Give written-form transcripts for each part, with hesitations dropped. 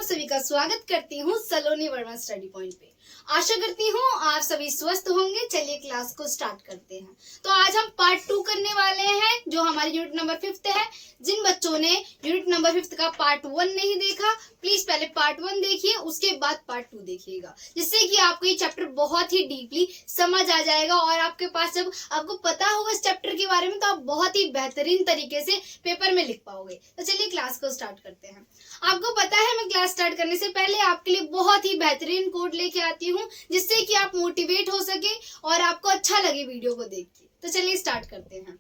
सभी का स्वागत करती हूँ सलोनी वर्मा स्टडी पॉइंट पे। आशा करती हूँ आप सभी स्वस्थ होंगे। चलिए क्लास को स्टार्ट करते हैं। तो आज हम पार्ट 2 करने वाले हैं, जो हमारी यूनिट नंबर 5 है। जिन बच्चों ने यूनिट नंबर 5 का पार्ट 1 नहीं देखा, प्लीज पहले पार्ट 1 देखिए, उसके बाद पार्ट 2 देखिएगा, जिससे कि आपको ये चैप्टर बहुत ही डीपली समझ आ जाएगा और आपके पास जब आपको पता होगा इस चैप्टर के बारे में तो आप बहुत ही बेहतरीन तरीके से पेपर में लिख पाओगे। तो चलिए क्लास को स्टार्ट करते हैं। आपको पता है मैं क्लास स्टार्ट करने से पहले आपके लिए बहुत ही बेहतरीन कोड लेके आती हूँ, जिससे कि आप मोटिवेट हो सके और आपको अच्छा लगे वीडियो को देख के। तो चलिए स्टार्ट करते हैं।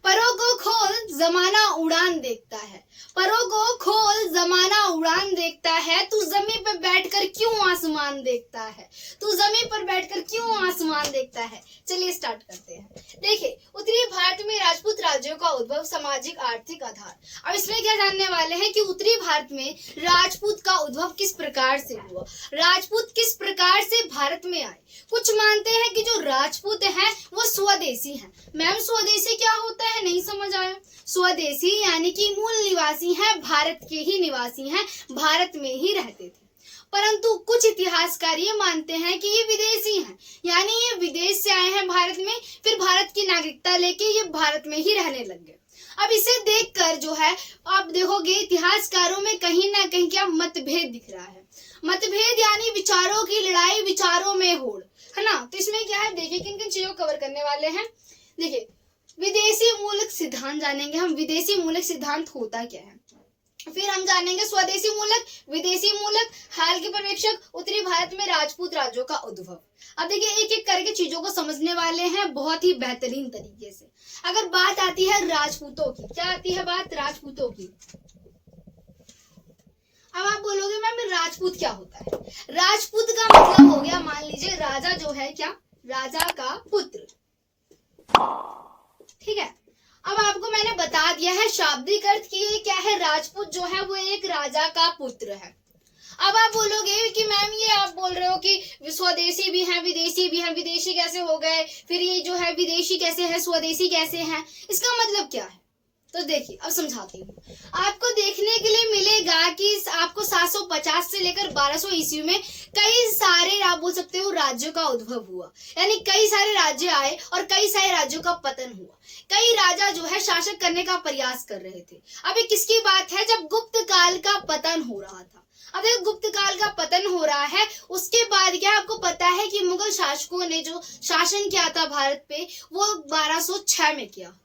परों को खोल जमाना उड़ान देखता है, परों को खोल जमाना उड़ान देखता है, तू जमीन पर बैठकर क्यों आसमान देखता है, तू जमीन पर बैठकर क्यों आसमान देखता है। चलिए स्टार्ट करते हैं। देखिए, उत्तरी भारत में राजपूत राज्यों का उद्भव, सामाजिक आर्थिक आधार। अब इसमें क्या जानने वाले हैं कि उत्तरी भारत में राजपूत का उद्भव किस प्रकार से हुआ, राजपूत किस प्रकार से भारत में आए। कुछ मानते हैं कि जो राजपूत हैं वो स्वदेशी हैं। मैम स्वदेशी क्या होता है, नहीं समझ आया? स्वदेशी यानी कि मूल निवासी हैं, भारत के ही निवासी हैं, भारत में ही रहते थे। परंतु कुछ इतिहासकार ये मानते हैं कि ये विदेशी हैं, यानी ये विदेश से आए हैं भारत में, फिर भारत की नागरिकता लेके ये भारत में ही रहने लग गए। अब इसे देखकर जो है आप देखोगे इतिहासकारों में कहीं ना कहीं क्या मतभेद दिख रहा है। मतभेद यानी विचारों की लड़ाई, विचारों में होड़, है ना। तो इसमें क्या है, देखिए किन किन चीजों को कवर करने वाले हैं। देखिए, विदेशी मूलक सिद्धांत जानेंगे हम, विदेशी मूलक सिद्धांत होता क्या है। फिर हम जानेंगे स्वदेशी मूलक, विदेशी मूलक, हाल के पर्यवेक्षक, उत्तरी भारत में राजपूत राज्यों का उद्भव। अब देखिए एक एक करके चीजों को समझने वाले हैं बहुत ही बेहतरीन तरीके से। अगर बात आती है राजपूतों की, क्या आती है बात राजपूतों की। अब आप बोलोगे मैम राजपूत क्या होता है। राजपूत का मतलब हो गया, मान लीजिए राजा जो है क्या, राजा का पुत्र, ठीक है। अब आपको मैंने बता दिया है शाब्दिक अर्थ की ये क्या है, राजपूत जो है वो एक राजा का पुत्र है। अब आप बोलोगे कि मैम ये आप बोल रहे हो कि स्वदेशी भी हैं विदेशी भी हैं, विदेशी कैसे हो गए, फिर ये जो है विदेशी कैसे है स्वदेशी कैसे है, इसका मतलब क्या है। तो देखिए अब समझाती हूँ। आपको देखने के लिए मिलेगा कि आपको 750 से लेकर 1200 ईस्वी में कई सारे आप बोल सकते हो राज्यों का उद्भव हुआ, यानी कई सारे राज्य आए और कई सारे राज्यों का पतन हुआ। कई राजा जो है शासक करने का प्रयास कर रहे थे। अब ये किसकी बात है, जब गुप्त काल का पतन हो रहा था। अब देखो गुप्त काल का पतन हो रहा है, उसके बाद क्या आपको पता है कि मुगल शासकों ने जो शासन किया था भारत पे वो 1206 में किया था।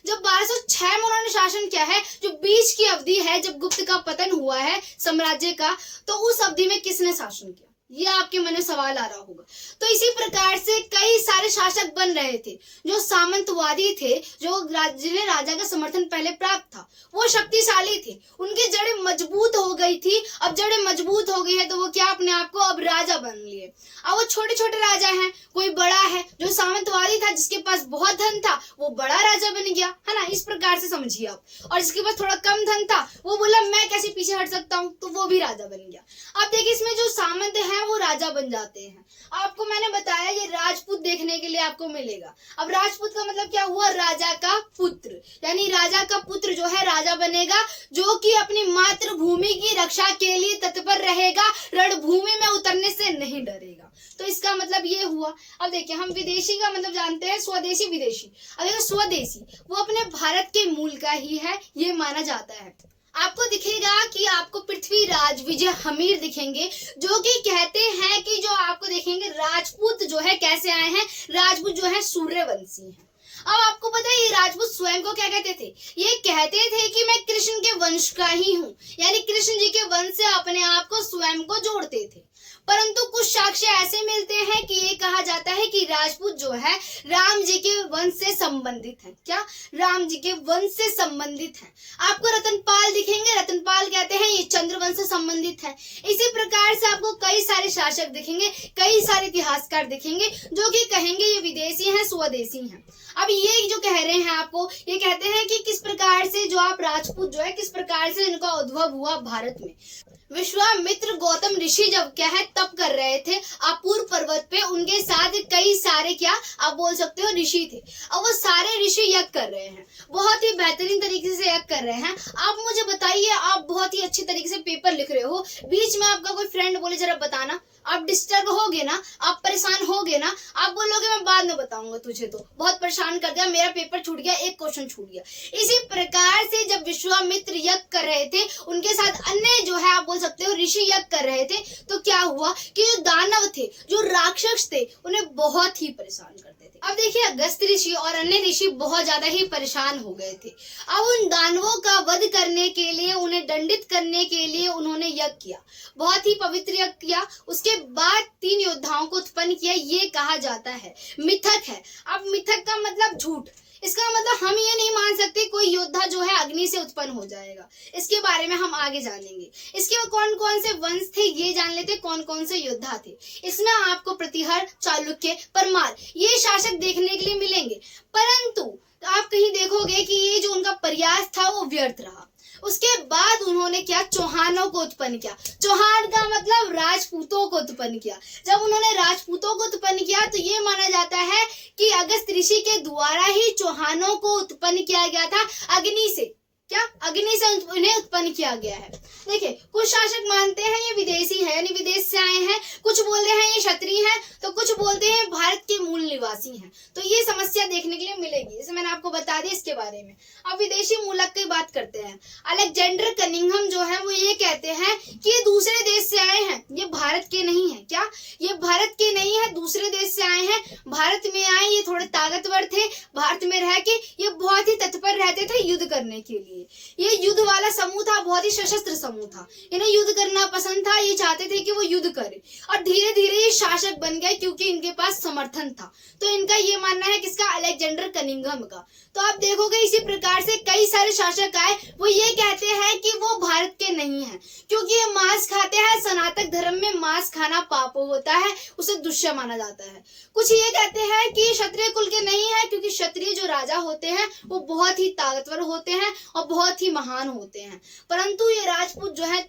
जब 1206 में उन्होंने शासन किया है, जो बीच की अवधि है जब गुप्त का पतन हुआ है साम्राज्य का, तो उस अवधि में किसने शासन किया, ये आपके मन में सवाल आ रहा होगा। तो इसी प्रकार से कई सारे शासक बन रहे थे जो सामंतवादी थे, जो जिन्हें राजा का समर्थन पहले प्राप्त था, वो शक्तिशाली थे, उनकी जड़ें मजबूत हो गई थी। अब जड़ें मजबूत हो गई है तो वो क्या अपने आप को अब राजा बन लिए। अब वो छोटे छोटे राजा हैं, कोई बड़ा है जो सामंतवादी था जिसके पास बहुत धन था वो बड़ा राजा बन गया, है ना, इस प्रकार से समझिए आप। और जिसके पास थोड़ा कम धन था वो बोला मैं कैसे पीछे हट सकता हूँ, तो वो भी राजा बन गया। अब देखिए इसमें जो सामंत है वो राजा बन जाते हैं। आपको मैंने बताया ये राजपूत देखने के लिए आपको मिलेगा। अब राजपूत का मतलब क्या हुआ, राजा का पुत्र, यानी राजा का पुत्र जो है राजा बनेगा, जो कि अपनी मातृभूमि की रक्षा के लिए तत्पर रहेगा, रणभूमि में उतरने से नहीं डरेगा। तो इसका मतलब ये हुआ। अब देखिए हम विदेशी का मतलब जानते हैं, स्वदेशी विदेशी। अब स्वदेशी वो अपने भारत के मूल का ही है, ये माना जाता है। आपको दिखेगा कि आपको पृथ्वीराज विजय हमीर दिखेंगे, जो कि कहते हैं कि जो आपको देखेंगे राजपूत जो है कैसे आए हैं, राजपूत जो है सूर्यवंशी हैं। अब आपको पता है ये राजपूत स्वयं को क्या कहते थे, ये कहते थे कि मैं कृष्ण के वंश का ही हूँ, यानी कृष्ण जी के वंश से अपने आप को स्वयं को जोड़ते थे। परंतु कुछ साक्ष्य ऐसे मिलते हैं कि ये कहा जाता है कि राजपूत जो है राम जी के वंश से संबंधित है। क्या, राम जी के वंश से संबंधित है। आपको रतनपाल दिखेंगे, रतनपाल कहते हैं ये चंद्रवंश से संबंधित है। इसी प्रकार से आपको कई सारे शासक दिखेंगे, कई सारे इतिहासकार दिखेंगे जो कि कहेंगे ये विदेशी हैं स्वदेशी हैं। अब ये जो कह रहे हैं आपको, ये कहते हैं कि किस प्रकार से जो आप राजपूत जो है किस प्रकार से इनका उद्भव हुआ भारत में। विश्वामित्र गौतम ऋषि जब क्या है तप कर रहे थे अपूर्व पर्वत पे, उनके साथ कई सारे क्या आप बोल सकते हो ऋषि थे। अब वो सारे ऋषि यज्ञ कर रहे हैं, बहुत ही बेहतरीन तरीके से यज्ञ कर रहे हैं। आप मुझे बताइए, आप बहुत ही अच्छी तरीके से पेपर लिख रहे हो, बीच में आपका कोई फ्रेंड बोले जरा बताना, आप डिस्टर्ब होगे ना, आप परेशान होगे ना, आप बोलोगे मैं बाद में बताऊंगा, तुझे तो बहुत परेशान कर दिया, मेरा पेपर छूट गया, एक क्वेश्चन छूट गया। इसी प्रकार से जब विश्वामित्र यज्ञ कर रहे थे, उनके साथ अन्य जो है आप बोल सकते हो ऋषि यज्ञ कर रहे थे, तो क्या हुआ कि जो दानव थे, जो राक्षस थे, उन्हें बहुत ही परेशान करते थे। अब देखिए अगस्त ऋषि और अन्य ऋषि बहुत ज्यादा ही परेशान हो गए थे। अब उन दानवों का वध करने के लिए, उन्हें दंडित करने के लिए उन्होंने यज्ञ किया, बहुत ही पवित्र यज्ञ किया। उसके बाद 3 योद्धाओं को उत्पन्न किया, ये कहा जाता है मिथक है। अब मिथक का मतलब झूठ, इसका मतलब हम ये नहीं मान सकते कोई योद्धा जो है अग्नि से उत्पन्न हो जाएगा। इसके बारे में हम आगे जानेंगे। इसके कौन कौन से वंश थे ये जान लेते, कौन कौन से योद्धा थे। इसमें आपको प्रतिहर, चालुक्य, परमार ये शासक देखने के लिए मिलेंगे, परंतु आप कहीं देखोगे कि ये जो उनका प्रयास था वो व्यर्थ रहा। उसके बाद उन्होंने क्या, चौहानों को उत्पन्न किया। चौहान का मतलब राजपूतों को उत्पन्न किया। जब उन्होंने राजपूतों को उत्पन्न किया तो ये माना जाता है कि अगस्त ऋषि के द्वारा ही चौहानों को उत्पन्न किया गया था, अग्नि से। क्या अग्नि से उन्हें उत्पन्न किया गया है। देखिए कुछ शासक मानते हैं ये विदेशी है, यानी विदेश से आए हैं, कुछ बोलते हैं ये क्षत्रिय हैं, तो कुछ बोलते हैं भारत के मूल निवासी हैं। तो ये समस्या देखने के लिए मिलेगी, जैसे मैंने आपको बता दिया इसके बारे में। अब विदेशी मूलक की बात करते हैं। अलेक्जेंडर कनिंघम जो है वो ये कहते हैं कि ये दूसरे देश से आए हैं, ये भारत के नहीं है। क्या ये भारत के नहीं है, दूसरे देश से आए हैं, भारत में आए, ये थोड़े ताकतवर थे, भारत में रह के ये बहुत ही तत्पर रहते थे युद्ध करने के लिए। ये युद्ध वाला समूह था, बहुत ही सशस्त्र समूह था, इन्हें युद्ध करना पसंद था, ये चाहते थे कि वो युद्ध करे, और धीरे धीरे ये शासक बन गए क्योंकि इनके पास समर्थन था। तो इनका ये मानना है किसका, अलेक्जेंडर कनिंघम का। तो आप देखोगे इसी प्रकार से कई सारे शासक आए, वो ये कहते हैं कि वो भारत के नहीं है, क्योंकि ये मांस खाते हैं, सनातन धर्म में मांस खाना पाप होता है, उसे दुष्य माना जाता है। कुछ ये कहते हैं कि क्षत्रिय कुल के नहीं है, क्योंकि क्षत्रिय जो राजा होते हैं वो बहुत ही ताकतवर होते हैं और बहुत ही महान होते हैं, परंतु ये राजपूत जो है।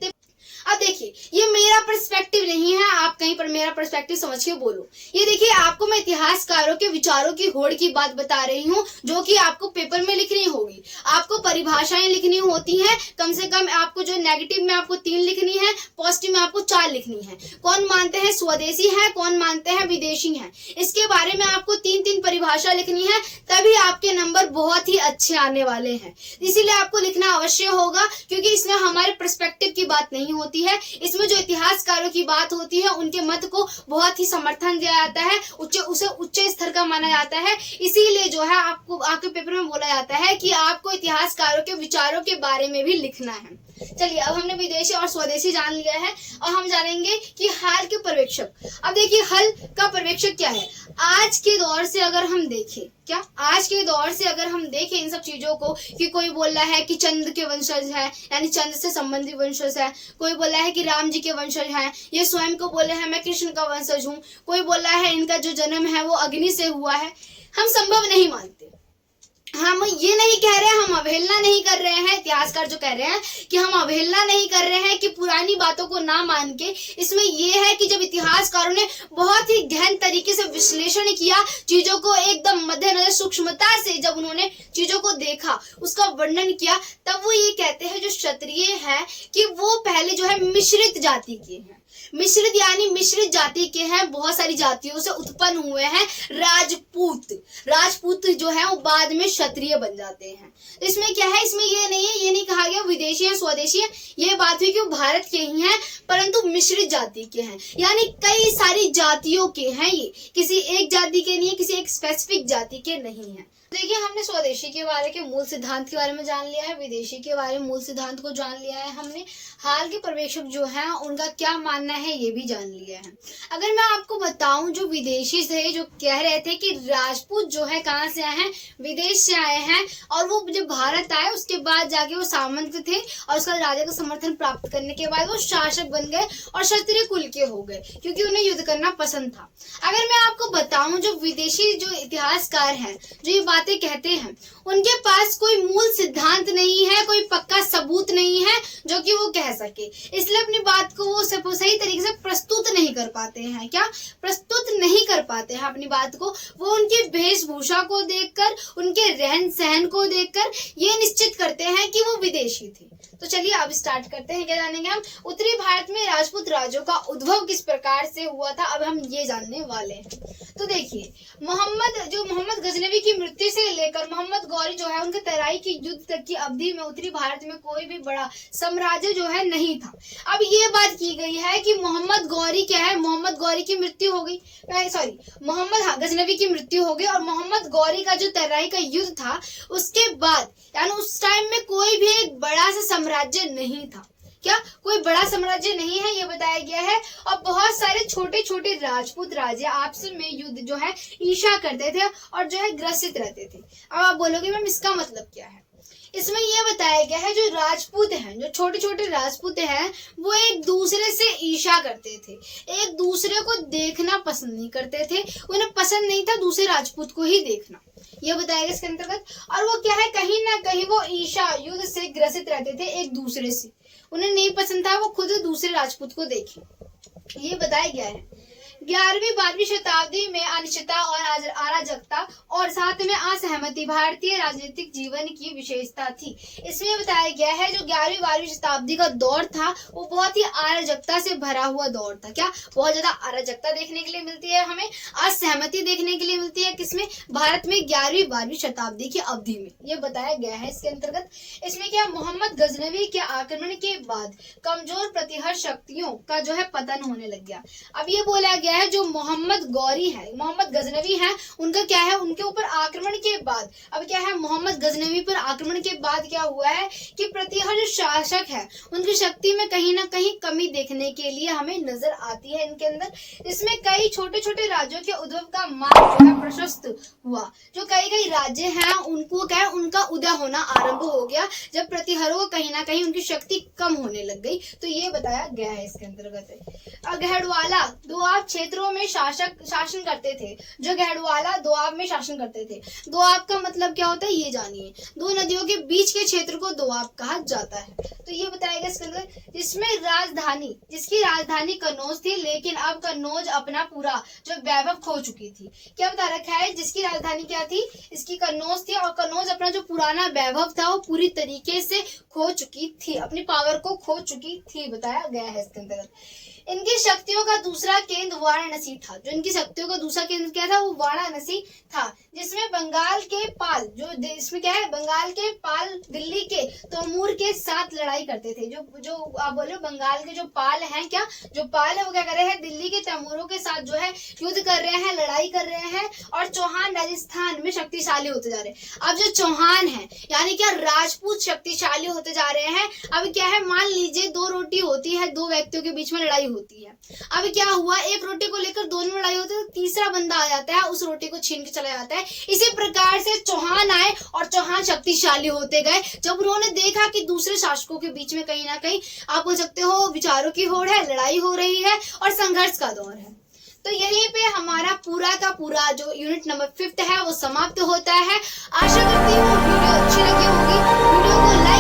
अब देखिए ये मेरा पर्सपेक्टिव नहीं है, आप कहीं पर मेरा पर्सपेक्टिव समझ के बोलो। ये देखिए आपको मैं इतिहासकारों के विचारों की होड़ की बात बता रही हूँ, जो कि आपको पेपर में लिखनी होगी। आपको परिभाषाएं लिखनी होती हैं, कम से कम आपको जो नेगेटिव में आपको 3 लिखनी है, पॉजिटिव में आपको 4 लिखनी है। कौन मानते हैं स्वदेशी है, कौन मानते हैं विदेशी है, इसके बारे में आपको 3-3 परिभाषा लिखनी है, तभी आपके नंबर बहुत ही अच्छे आने वाले हैं। इसीलिए आपको लिखना अवश्य होगा, क्योंकि इसमें हमारे पर्सपेक्टिव की बात नहीं होती है, इसमें जो इतिहासकारों की बात होती है उनके मत को बहुत ही समर्थन दिया जाता है, उसे उच्च स्तर का माना जाता है। इसीलिए जो है आपको आपके पेपर में बोला जाता है कि आपको इतिहासकारों के विचारों के बारे में भी लिखना है। चलिए अब हमने विदेशी और स्वदेशी जान लिया है, और हम जानेंगे कि हाल के पर्यवेक्षक। अब देखिए हाल का पर्यवेक्षक क्या है। आज के दौर से अगर हम देखें, क्या आज के दौर से अगर हम देखें इन सब चीजों को, कि कोई बोल रहा है कि चंद्र के वंशज है, यानी चंद्र से संबंधित वंशज है, कोई बोल रहा है कि राम जी के वंशज हैं, ये स्वयं को बोल रहे हैं मैं कृष्ण का वंशज हूँ, कोई बोल रहा है इनका जो जन्म है वो अग्नि से हुआ है। हम संभव नहीं मानते, हम ये नहीं कह रहे हैं, हम अवहेलना नहीं कर रहे हैं। इतिहासकार जो कह रहे हैं कि हम अवहेलना नहीं कर रहे हैं कि पुरानी बातों को ना मान के, इसमें ये है कि जब इतिहासकारों ने बहुत ही गहन तरीके से विश्लेषण किया, चीजों को एकदम मद्देनजर सूक्ष्मता से जब उन्होंने चीजों को देखा, उसका वर्णन किया, तब वो ये कहते हैं जो क्षत्रिय है कि वो पहले जो है मिश्रित जाति के हैं। मिश्रित यानी मिश्रित जाति के हैं, बहुत सारी जातियों से उत्पन्न हुए हैं। राजपूत जो है वो बाद में क्षत्रिय बन जाते हैं। तो इसमें क्या है, इसमें ये नहीं है, ये नहीं कहा गया विदेशी है स्वदेशी है, ये बात हुई कि वो भारत के ही हैं, परंतु मिश्रित जाति के हैं, यानी कई सारी जातियों के हैं। ये किसी एक जाति के नहीं है, किसी एक स्पेसिफिक जाति के नहीं है। देखिए हमने स्वदेशी के बारे के मूल सिद्धांत के बारे में जान लिया है, विदेशी के बारे में मूल सिद्धांत को जान लिया है हमने, हाल के पर्यवेक्षक जो हैं उनका क्या मानना है ये भी जान लिया है। अगर मैं आपको बताऊं, जो विदेशी थे जो कह रहे थे कि राजपूत जो है कहाँ से आए हैं, विदेश से आए हैं, और वो जब भारत आए उसके बाद जाके वो सामंत थे, और उसका राजा का समर्थन प्राप्त करने के बाद वो शासक बन गए और क्षत्रिय कुल के हो गए, क्योंकि उन्हें युद्ध करना पसंद था। अगर मैं आपको बताऊं, जो विदेशी जो इतिहासकार हैं जो ये बातें कहते हैं उनके पास कोई मूल सिद्धांत नहीं है, कोई पक्का सबूत नहीं है जो कि वो कह सके, इसलिए अपनी बात को वो सही तरीके से प्रस्तुत नहीं कर पाते हैं। क्या प्रस्तुत नहीं कर पाते हैं अपनी बात को, वो उनकी वेशभूषा को देखकर, उनके रहन सहन को देखकर ये निश्चित करते हैं कि वो विदेशी थे। तो चलिए अब स्टार्ट करते हैं, क्या जानेंगे हम उत्तरी भारत में राजपूत राज्यों का उद्भव किस प्रकार से हुआ था, अब हम ये जानने वाले हैं। तो देखिए मोहम्मद गजनवी की मृत्यु से लेकर मोहम्मद गौरी जो है उनके तराई की युद्ध तक की अवधि में उत्तरी भारत में कोई भी बड़ा साम्राज्य जो है नहीं था। अब ये बात की गई है कि मोहम्मद गौरी क्या है, मोहम्मद गौरी की मृत्यु हो गई, गजनवी की मृत्यु हो गई और मोहम्मद गौरी का जो तराई का युद्ध था उसके बाद यानी उस टाइम में कोई भी एक बड़ा सा साम्राज्य नहीं था। क्या कोई बड़ा साम्राज्य नहीं है ये बताया गया है, और बहुत सारे छोटे छोटे राजपूत राज्य आपस में युद्ध जो है ईर्ष्या करते थे और जो है ग्रसित रहते थे। अब आप बोलोगे मैम इसका मतलब क्या है, इसमें यह बताया गया है जो राजपूत हैं, जो छोटे छोटे राजपूत हैं वो एक दूसरे से ईर्ष्या करते थे, एक दूसरे को देखना पसंद नहीं करते थे, उन्हें पसंद नहीं था दूसरे राजपूत को ही देखना, ये बताया गया इसके अंतर्गत। और वो क्या है कहीं ना कहीं वो ईर्ष्या युद्ध से ग्रसित रहते थे एक दूसरे से, उन्हें नहीं पसंद था वो खुद दूसरे राजपूत को देखे, ये बताया गया है। 11वीं 12वीं शताब्दी में अनिश्चितता और अराजकता और साथ में असहमति भारतीय राजनीतिक जीवन की विशेषता थी। इसमें बताया गया है जो 11वीं 12वीं शताब्दी का दौर था वो बहुत ही अराजकता से भरा हुआ दौर था। क्या बहुत ज्यादा अराजकता देखने के लिए मिलती है, हमें असहमति देखने के लिए मिलती है किसमें, भारत में 11वीं 12वीं शताब्दी की अवधि में, ये बताया गया है इसके अंतर्गत। इसमें क्या मोहम्मद गजनवी के आक्रमण के बाद कमजोर प्रतिहत शक्तियों का जो है पतन होने लग गया। अब ये बोला गया है जो मोहम्मद गौरी है, मोहम्मद गजनवी है, उनका क्या है उनके ऊपर आक्रमण के बाद, अब क्या है मोहम्मद गजनवी पर आक्रमण के बाद क्या हुआ है कि प्रतिहत जो शासक है उनकी शक्ति में कहीं ना कहीं कमी देखने के लिए हमें नजर आती है इनके अंदर। इसमें कई छोटे छोटे राज्यों के उद्भव का मार्ग जो है प्रशस्त हुआ, जो कई राज्य हैं उनको क्या है उनका उदय होना आरंभ हो गया जब प्रतिहरों को कहीं ना कहीं उनकी शक्ति कम होने लग गई, तो ये बताया गया है इसके अंतर्गत। गढ़वाला दोआब क्षेत्रों में शासन करते थे, जो गढ़वाला दोआब में शासन करते थे। दोआब का मतलब क्या होता है ये जानिए, दो नदियों के बीच के क्षेत्र को दोआब कहा जाता है, तो ये बताया गया इसके अंदर। जिसमें जिसकी राजधानी कन्नौज थी, लेकिन अब कन्नौज अपना पूरा जो वैभव खो चुकी थी। क्या बता रखा है जिसकी राजधानी क्या थी, इसकी कन्नौज थी और कन्नौज अपना जो पुराना वैभव था वो पूरी तरीके से खो चुकी थी, अपनी पावर को खो चुकी थी, बताया गया है इसके अंतर्गत। इनकी शक्तियों का दूसरा केंद्र वाराणसी था, जो इनकी शक्तियों का दूसरा केंद्र क्या था वो वाराणसी था, जिसमें बंगाल के पाल इसमें क्या है बंगाल के पाल दिल्ली के तैमूर के साथ लड़ाई करते थे। जो आप बोले बंगाल के जो पाल हैं, क्या जो पाल है वो क्या कर रहे हैं दिल्ली के तैमूरों के साथ जो है युद्ध कर रहे हैं, लड़ाई कर रहे हैं और चौहान राजस्थान में शक्तिशाली होते जा रहे हैं। अब जो चौहान है यानी क्या राजपूत शक्तिशाली होते जा रहे हैं। अब क्या है मान लीजिए दो रोटी होती है, दो व्यक्तियों के बीच में लड़ाई होती है। अब क्या हुआ एक रोटी को लेकर दोनों लड़ाई होती है, तो तीसरा बंदा आ जाता है उस रोटी को छीन के चला जाता है। इसी प्रकार से चौहान आए और चौहान शक्तिशाली होते गए। जब उन्होंने देखा कि दूसरे शासकों के बीच में कहीं ना कहीं आप बोल सकते हो विचारों की होड़ है, लड़ाई हो रही है और संघर्ष का दौर है, तो यहीं पे हमारा पूरा का पूरा जो यूनिट नंबर 5 है वो समाप्त होता है। आशा करती हूँ वीडियो अच्छी लगी होगी, वीडियो को लाइक